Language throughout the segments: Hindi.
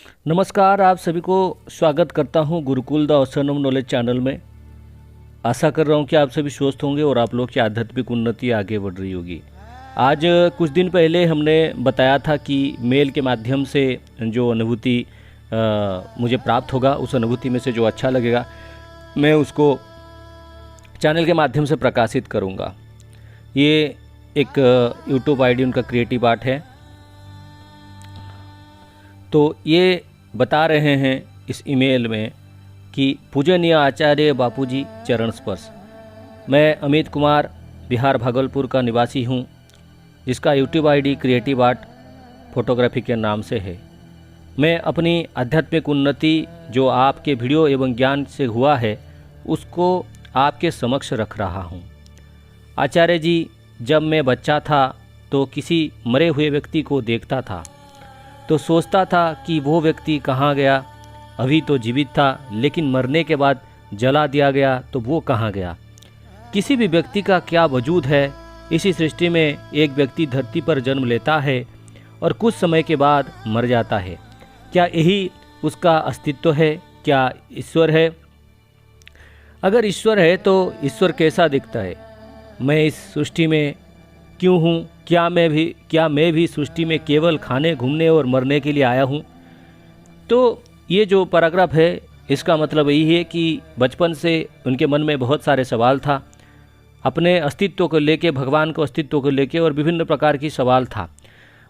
नमस्कार, आप सभी को स्वागत करता हूं Gurukul the awesome knowledge channel में। आशा कर रहा हूं कि आप सभी स्वस्थ होंगे और आप लोग की आध्यात्मिक उन्नति आगे बढ़ रही होगी। आज कुछ दिन पहले हमने बताया था कि मेल के माध्यम से जो अनुभूति मुझे प्राप्त होगा, उस अनुभूति में से जो अच्छा लगेगा मैं उसको चैनल के माध्यम से प्रकाशित करूँगा। ये एक यूट्यूब आईडी उनका क्रिएटिव आर्ट है। तो ये बता रहे हैं इस ईमेल में कि पूजनीय आचार्य बापूजी चरण स्पर्श। मैं अमित कुमार बिहार भागलपुर का निवासी हूँ, जिसका YouTube ID creative art photography के नाम से है। मैं अपनी आध्यात्मिक उन्नति जो आपके वीडियो एवं ज्ञान से हुआ है उसको आपके समक्ष रख रहा हूँ। आचार्य जी, जब मैं बच्चा था तो किसी मरे हुए व्यक्ति को देखता था तो सोचता था कि वो व्यक्ति कहाँ गया। अभी तो जीवित था, लेकिन मरने के बाद जला दिया गया तो वो कहाँ गया। किसी भी व्यक्ति का क्या वजूद है। इसी सृष्टि में एक व्यक्ति धरती पर जन्म लेता है और कुछ समय के बाद मर जाता है। क्या यही उसका अस्तित्व है? क्या ईश्वर है? अगर ईश्वर है तो ईश्वर कैसा दिखता है? मैं इस सृष्टि में क्यों हूँ? क्या मैं भी सृष्टि में केवल खाने, घूमने और मरने के लिए आया हूँ? तो ये जो पैराग्राफ है इसका मतलब यही है कि बचपन से उनके मन में बहुत सारे सवाल था, अपने अस्तित्व को लेके, भगवान के अस्तित्व को लेके, और विभिन्न प्रकार की सवाल था।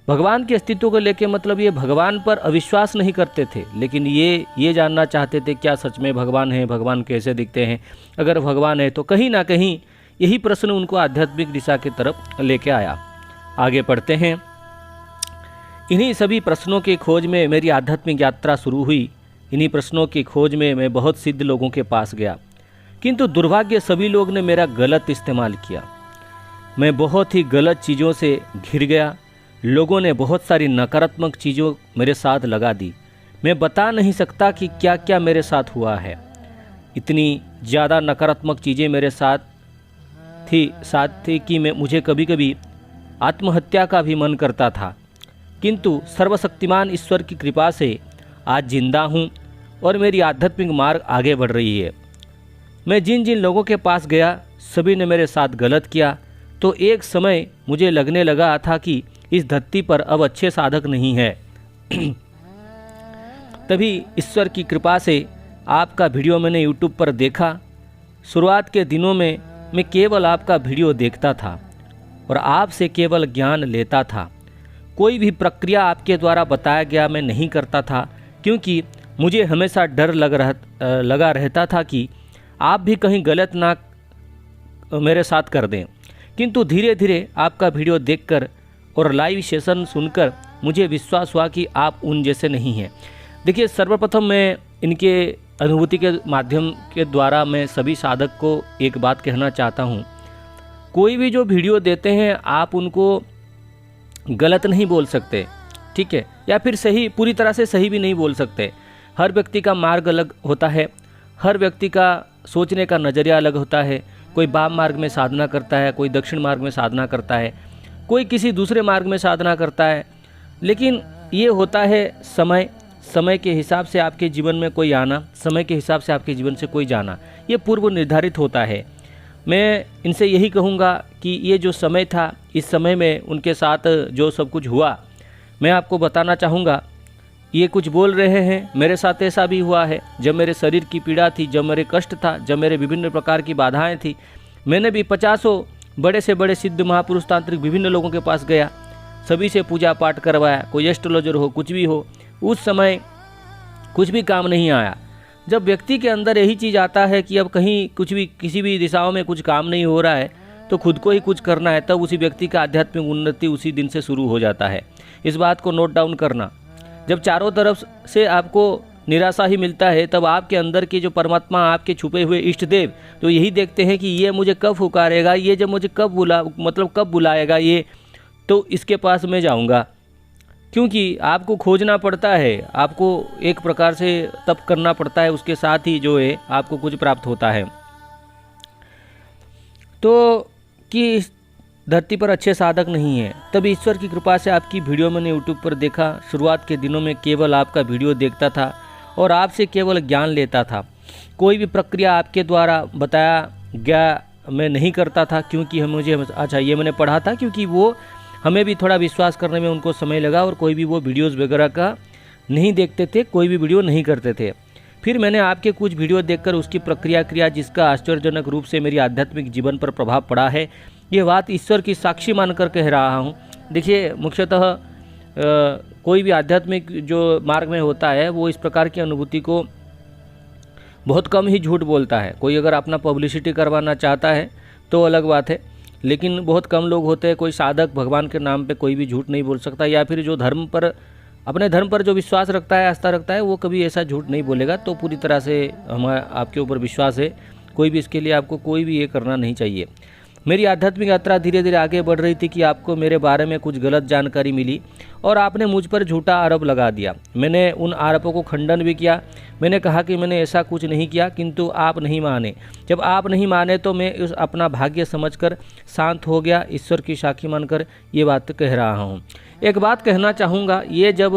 भगवान के अस्तित्व को लेके मतलब ये भगवान पर अविश्वास नहीं करते थे, लेकिन ये जानना चाहते थे क्या सच में भगवान है, भगवान कैसे दिखते हैं, अगर भगवान है तो कहीं ना कहीं यही प्रश्न उनको आध्यात्मिक दिशा की तरफ लेके आया। आगे पढ़ते हैं। इन्हीं सभी प्रश्नों की खोज में मेरी आध्यात्मिक यात्रा शुरू हुई। इन्हीं प्रश्नों की खोज में मैं बहुत सिद्ध लोगों के पास गया, किंतु दुर्भाग्य सभी लोग ने मेरा गलत इस्तेमाल किया। मैं बहुत ही गलत चीज़ों से घिर गया। लोगों ने बहुत सारी नकारात्मक चीज़ों मेरे साथ लगा दी। मैं बता नहीं सकता कि क्या क्या मेरे साथ हुआ है। इतनी ज़्यादा नकारात्मक चीज़ें मेरे साथ थी कि मुझे कभी कभी आत्महत्या का भी मन करता था, किंतु सर्वशक्तिमान ईश्वर की कृपा से आज जिंदा हूँ और मेरी आध्यात्मिक मार्ग आगे बढ़ रही है। मैं जिन जिन लोगों के पास गया सभी ने मेरे साथ गलत किया, तो एक समय मुझे लगने लगा था कि इस धरती पर अब अच्छे साधक नहीं है। तभी ईश्वर की कृपा से आपका वीडियो मैंने यूट्यूब पर देखा। शुरुआत के दिनों में मैं केवल आपका वीडियो देखता था और आपसे केवल ज्ञान लेता था। कोई भी प्रक्रिया आपके द्वारा बताया गया मैं नहीं करता था, क्योंकि मुझे हमेशा डर लगा रहता था कि आप भी कहीं गलत ना मेरे साथ कर दें। किंतु धीरे धीरे आपका वीडियो देखकर और लाइव सेशन सुनकर मुझे विश्वास हुआ कि आप उन जैसे नहीं हैं। देखिए, सर्वप्रथम मैं इनके अनुभूति के माध्यम के द्वारा मैं सभी साधक को एक बात कहना चाहता हूँ। कोई भी जो वीडियो देते हैं आप उनको गलत नहीं बोल सकते, ठीक है, या फिर सही, पूरी तरह से सही भी नहीं बोल सकते। हर व्यक्ति का मार्ग अलग होता है, हर व्यक्ति का सोचने का नज़रिया अलग होता है। कोई वाम मार्ग में साधना करता है, कोई दक्षिण मार्ग में साधना करता है, कोई किसी दूसरे मार्ग में साधना करता है। लेकिन ये होता है समय के हिसाब से आपके जीवन में कोई आना, समय के हिसाब से आपके जीवन से कोई जाना, ये पूर्व निर्धारित होता है। मैं इनसे यही कहूँगा कि ये जो समय था, इस समय में उनके साथ जो सब कुछ हुआ मैं आपको बताना चाहूँगा। ये कुछ बोल रहे हैं, मेरे साथ ऐसा भी हुआ है। जब मेरे शरीर की पीड़ा थी, जब मेरे कष्ट था, जब मेरे विभिन्न प्रकार की बाधाएं थी, मैंने भी 50 बड़े से बड़े सिद्ध महापुरुष तांत्रिक विभिन्न लोगों के पास गया, सभी से पूजा पाठ करवाया, कोई एस्ट्रोलॉजर हो, कुछ भी हो। उस समय कुछ भी काम नहीं आया। जब व्यक्ति के अंदर यही चीज़ आता है कि अब कहीं कुछ भी, किसी भी दिशाओं में कुछ काम नहीं हो रहा है, तो खुद को ही कुछ करना है, तब उसी व्यक्ति का आध्यात्मिक उन्नति उसी दिन से शुरू हो जाता है। इस बात को नोट डाउन करना। जब चारों तरफ से आपको निराशा ही मिलता है, तब आपके अंदर के जो परमात्मा, आपके छुपे हुए इष्ट देव, तो यही देखते हैं कि ये मुझे कब पुकारेगा, ये जब मुझे कब बुलाएगा ये, तो इसके पास मैं जाऊँगा। क्योंकि आपको खोजना पड़ता है, आपको एक प्रकार से तप करना पड़ता है, उसके साथ ही जो है आपको कुछ प्राप्त होता है। तो कि धरती पर अच्छे साधक नहीं हैं। तब ईश्वर की कृपा से आपकी वीडियो मैंने यूट्यूब पर देखा। शुरुआत के दिनों में केवल आपका वीडियो देखता था और आपसे केवल ज्ञान लेता था। कोई भी प्रक्रिया आपके द्वारा बताया गया मैं नहीं करता था, क्योंकि मुझे अच्छा ये मैंने पढ़ा था, क्योंकि वो हमें भी थोड़ा विश्वास करने में उनको समय लगा और कोई भी वो वीडियोज़ वगैरह का नहीं देखते थे, कोई भी वीडियो नहीं करते थे। फिर मैंने आपके कुछ वीडियो देखकर उसकी प्रक्रिया किया, जिसका आश्चर्यजनक रूप से मेरी आध्यात्मिक जीवन पर प्रभाव पड़ा है। ये बात ईश्वर की साक्षी मानकर कह रहा हूँ। देखिए, मुख्यतः कोई भी आध्यात्मिक जो मार्ग में होता है वो इस प्रकार की अनुभूति को बहुत कम ही झूठ बोलता है। कोई अगर अपना पब्लिसिटी करवाना चाहता है तो अलग बात है, लेकिन बहुत कम लोग होते हैं। कोई साधक भगवान के नाम पे कोई भी झूठ नहीं बोल सकता, या फिर जो धर्म पर अपने धर्म पर जो विश्वास रखता है, आस्था रखता है, वो कभी ऐसा झूठ नहीं बोलेगा। तो पूरी तरह से आपके ऊपर विश्वास है, कोई भी इसके लिए आपको कोई भी ये करना नहीं चाहिए। मेरी आध्यात्मिक यात्रा धीरे धीरे आगे बढ़ रही थी कि आपको मेरे बारे में कुछ गलत जानकारी मिली और आपने मुझ पर झूठा आरोप लगा दिया। मैंने उन आरोपों को खंडन भी किया। मैंने कहा कि मैंने ऐसा कुछ नहीं किया, किंतु आप नहीं माने। जब आप नहीं माने तो मैं उस अपना भाग्य समझकर शांत हो गया। ईश्वर की साक्षी मानकर ये बात कह रहा हूँ। एक बात कहना चाहूँगा, ये जब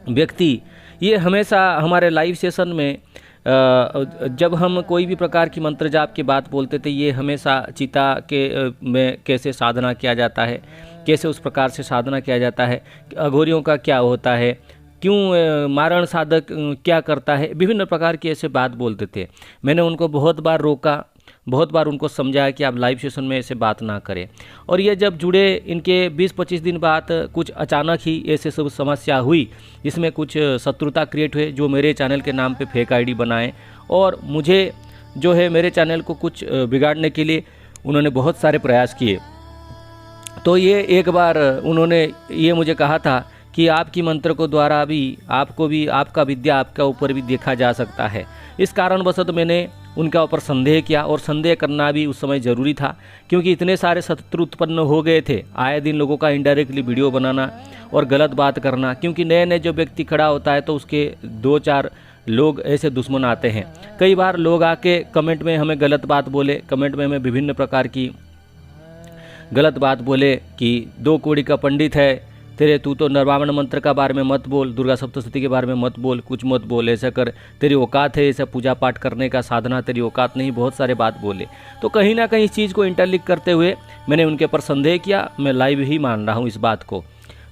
व्यक्ति ये हमेशा हमारे लाइव सेशन में जब हम कोई भी प्रकार की मंत्र जाप की बात बोलते थे, ये हमेशा चिता के में कैसे साधना किया जाता है, कैसे उस प्रकार से साधना किया जाता है, अघोरियों का क्या होता है, क्यों मारण साधक क्या करता है, विभिन्न प्रकार की ऐसे बात बोलते थे। मैंने उनको बहुत बार रोका, बहुत बार उनको समझाया कि आप लाइव सेशन में ऐसे बात ना करें। और ये जब जुड़े, इनके 20-25 दिन बाद कुछ अचानक ही ऐसे सब समस्या हुई, जिसमें कुछ शत्रुता क्रिएट हुए, जो मेरे चैनल के नाम पे फेक आईडी बनाए और मुझे जो है मेरे चैनल को कुछ बिगाड़ने के लिए उन्होंने बहुत सारे प्रयास किए। तो ये एक बार उन्होंने ये मुझे कहा था कि आपकी मंत्र को द्वारा भी आपको भी आपका विद्या आपका ऊपर भी देखा जा सकता है। इस कारणवश मैंने उनका ऊपर संदेह किया, और संदेह करना भी उस समय ज़रूरी था, क्योंकि इतने सारे शत्रु उत्पन्न हो गए थे। आए दिन लोगों का इनडायरेक्टली वीडियो बनाना और गलत बात करना, क्योंकि नए नए जो व्यक्ति खड़ा होता है तो उसके 2-4 लोग ऐसे दुश्मन आते हैं। कई बार लोग आके कमेंट में हमें गलत बात बोले, कमेंट में हमें विभिन्न प्रकार की गलत बात बोले कि 2 कौड़ी का पंडित है, तू तो नरवाण मंत्र का बारे में मत बोल, दुर्गा सप्तशती के बारे में मत बोल, कुछ मत बोल, ऐसा कर, तेरी औकात है ऐसा पूजा पाठ करने का, साधना तेरी औकात नहीं, बहुत सारे बात बोले। तो कहीं ना कहीं इस चीज़ को इंटरलिंक करते हुए मैंने उनके ऊपर संदेह किया। मैं लाइव ही मान रहा हूँ इस बात को।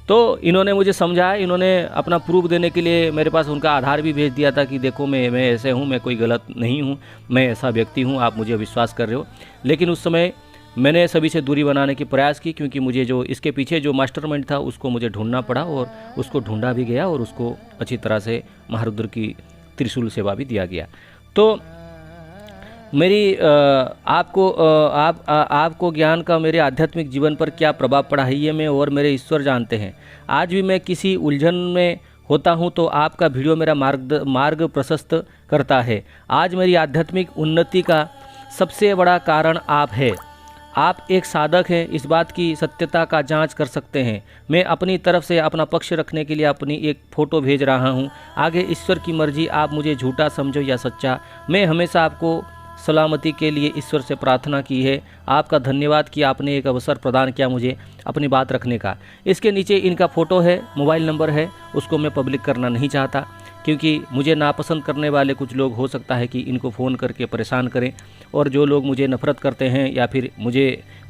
तो इन्होंने मुझे समझाया, इन्होंने अपना प्रूफ देने के लिए मेरे पास उनका आधार भी भेज दिया था कि देखो मैं ऐसे हूँ, मैं कोई गलत नहीं हूँ, मैं ऐसा व्यक्ति हूँ, आप मुझे विश्वास कर रहे हो। लेकिन उस समय मैंने सभी से दूरी बनाने की प्रयास की, क्योंकि मुझे जो इसके पीछे जो मास्टरमाइंड था उसको मुझे ढूंढना पड़ा, और उसको ढूंढा भी गया और उसको अच्छी तरह से महारुद्र की त्रिशूल सेवा भी दिया गया। तो मेरी आपको ज्ञान का मेरे आध्यात्मिक जीवन पर क्या प्रभाव पड़ा है, ये मैं और मेरे ईश्वर जानते हैं। आज भी मैं किसी उलझन में होता हूँ तो आपका वीडियो मेरा मार्ग प्रशस्त करता है। आज मेरी आध्यात्मिक उन्नति का सबसे बड़ा कारण आप है। आप एक साधक हैं, इस बात की सत्यता का जांच कर सकते हैं। मैं अपनी तरफ से अपना पक्ष रखने के लिए अपनी एक फ़ोटो भेज रहा हूं। आगे ईश्वर की मर्जी, आप मुझे झूठा समझो या सच्चा, मैं हमेशा आपको सलामती के लिए ईश्वर से प्रार्थना की है। आपका धन्यवाद कि आपने एक अवसर प्रदान किया मुझे अपनी बात रखने का। इसके नीचे इनका फ़ोटो है, मोबाइल नंबर है, उसको मैं पब्लिक करना नहीं चाहता, क्योंकि मुझे नापसंद करने वाले कुछ लोग हो सकता है कि इनको फ़ोन करके परेशान करें, और जो लोग मुझे नफ़रत करते हैं या फिर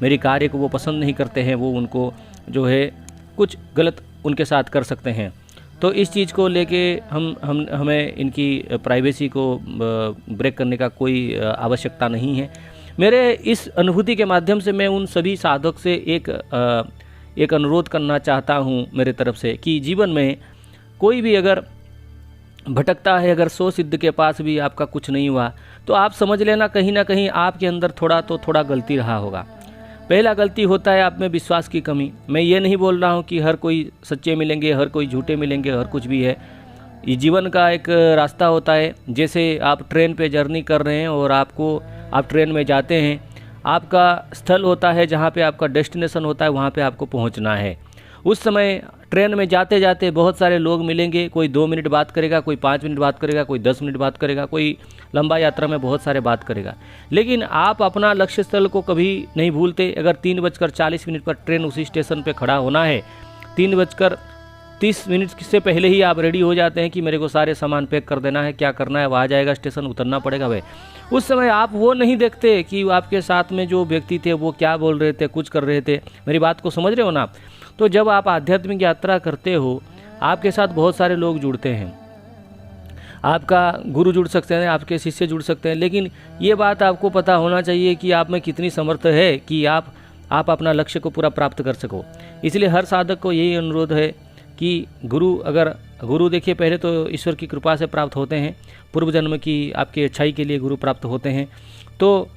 मेरी कार्य को वो पसंद नहीं करते हैं, वो उनको जो है कुछ गलत उनके साथ कर सकते हैं। तो इस चीज़ को लेके हमें इनकी प्राइवेसी को ब्रेक करने का कोई आवश्यकता नहीं है। मेरे इस अनुभूति के माध्यम से मैं उन सभी साधक से एक अनुरोध करना चाहता हूँ मेरे तरफ से, कि जीवन में कोई भी अगर भटकता है, अगर 100 सिद्ध के पास भी आपका कुछ नहीं हुआ, तो आप समझ लेना कहीं ना कहीं आपके अंदर थोड़ा गलती रहा होगा। पहला गलती होता है आप में विश्वास की कमी। मैं ये नहीं बोल रहा हूँ कि हर कोई सच्चे मिलेंगे, हर कोई झूठे मिलेंगे, हर कुछ भी है। ये जीवन का एक रास्ता होता है। जैसे आप ट्रेन पे जर्नी कर रहे हैं और आप ट्रेन में जाते हैं, आपका स्थल होता है जहाँ पे आपका डेस्टिनेशन होता है, वहाँ पे आपको पहुँचना है। उस समय ट्रेन में जाते जाते बहुत सारे लोग मिलेंगे, कोई 2 मिनट बात करेगा, कोई 5 मिनट बात करेगा, कोई 10 मिनट बात करेगा, कोई लंबा यात्रा में बहुत सारे बात करेगा। लेकिन आप अपना लक्ष्य स्थल को कभी नहीं भूलते। अगर 3:40 पर ट्रेन उसी स्टेशन पर खड़ा होना है, 3:30 से पहले ही आप रेडी हो जाते हैं कि मेरे को सारे सामान पैक कर देना है, क्या करना है, वहाँ जाएगा स्टेशन, उतरना पड़ेगा। भाई उस समय आप वो नहीं देखते कि आपके साथ में जो व्यक्ति थे वो क्या बोल रहे थे, कुछ कर रहे थे। मेरी बात को समझ रहे हो ना? तो जब आप आध्यात्मिक यात्रा करते हो, आपके साथ बहुत सारे लोग जुड़ते हैं, आपका गुरु जुड़ सकते हैं, आपके शिष्य जुड़ सकते हैं, लेकिन ये बात आपको पता होना चाहिए कि आप में कितनी समर्थ है कि आप अपना लक्ष्य को पूरा प्राप्त कर सको। इसलिए हर साधक को यही अनुरोध है कि गुरु देखिए, पहले तो ईश्वर की कृपा से प्राप्त होते हैं, पूर्व जन्म की आपकी अच्छाई के लिए गुरु प्राप्त होते हैं। तो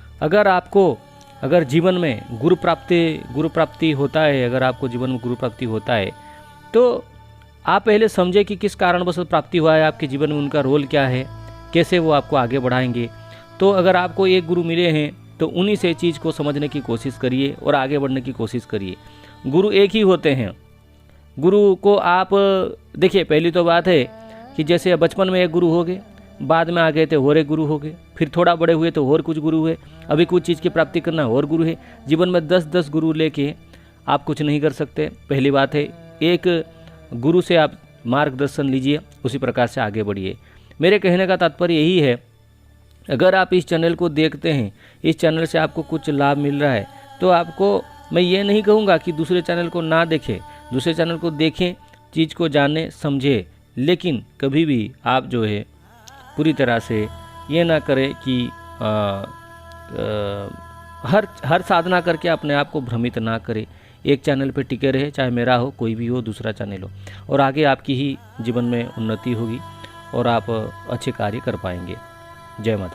अगर जीवन में गुरु प्राप्ति होता है, अगर आपको जीवन में गुरु प्राप्ति होता है, तो आप पहले समझे कि किस कारणवश प्राप्ति हुआ है, आपके जीवन में उनका रोल क्या है, कैसे वो आपको आगे बढ़ाएंगे। तो अगर आपको एक गुरु मिले हैं तो उन्हीं से चीज़ को समझने की कोशिश करिए और आगे बढ़ने की कोशिश करिए। गुरु एक ही होते हैं। गुरु को आप देखिए, पहली तो बात है कि जैसे बचपन में एक गुरु हो गए, बाद में आ गए थे और एक गुरु हो गए, फिर थोड़ा बड़े हुए तो और कुछ गुरु हुए, अभी कुछ चीज़ की प्राप्ति करना और गुरु है। जीवन में 10-10 गुरु लेके आप कुछ नहीं कर सकते। पहली बात है, एक गुरु से आप मार्गदर्शन लीजिए, उसी प्रकार से आगे बढ़िए। मेरे कहने का तात्पर्य यही है, अगर आप इस चैनल को देखते हैं, इस चैनल से आपको कुछ लाभ मिल रहा है, तो आपको मैं ये नहीं कहूँगा कि दूसरे चैनल को ना देखें, दूसरे चैनल को देखें, चीज़ को जाने समझे, लेकिन कभी भी आप जो है पूरी तरह से ये ना करें कि हर साधना करके अपने आप को भ्रमित ना करें। एक चैनल पे टिके रहे, चाहे मेरा हो, कोई भी हो, दूसरा चैनल हो, और आगे आपकी ही जीवन में उन्नति होगी और आप अच्छे कार्य कर पाएंगे। जय माता।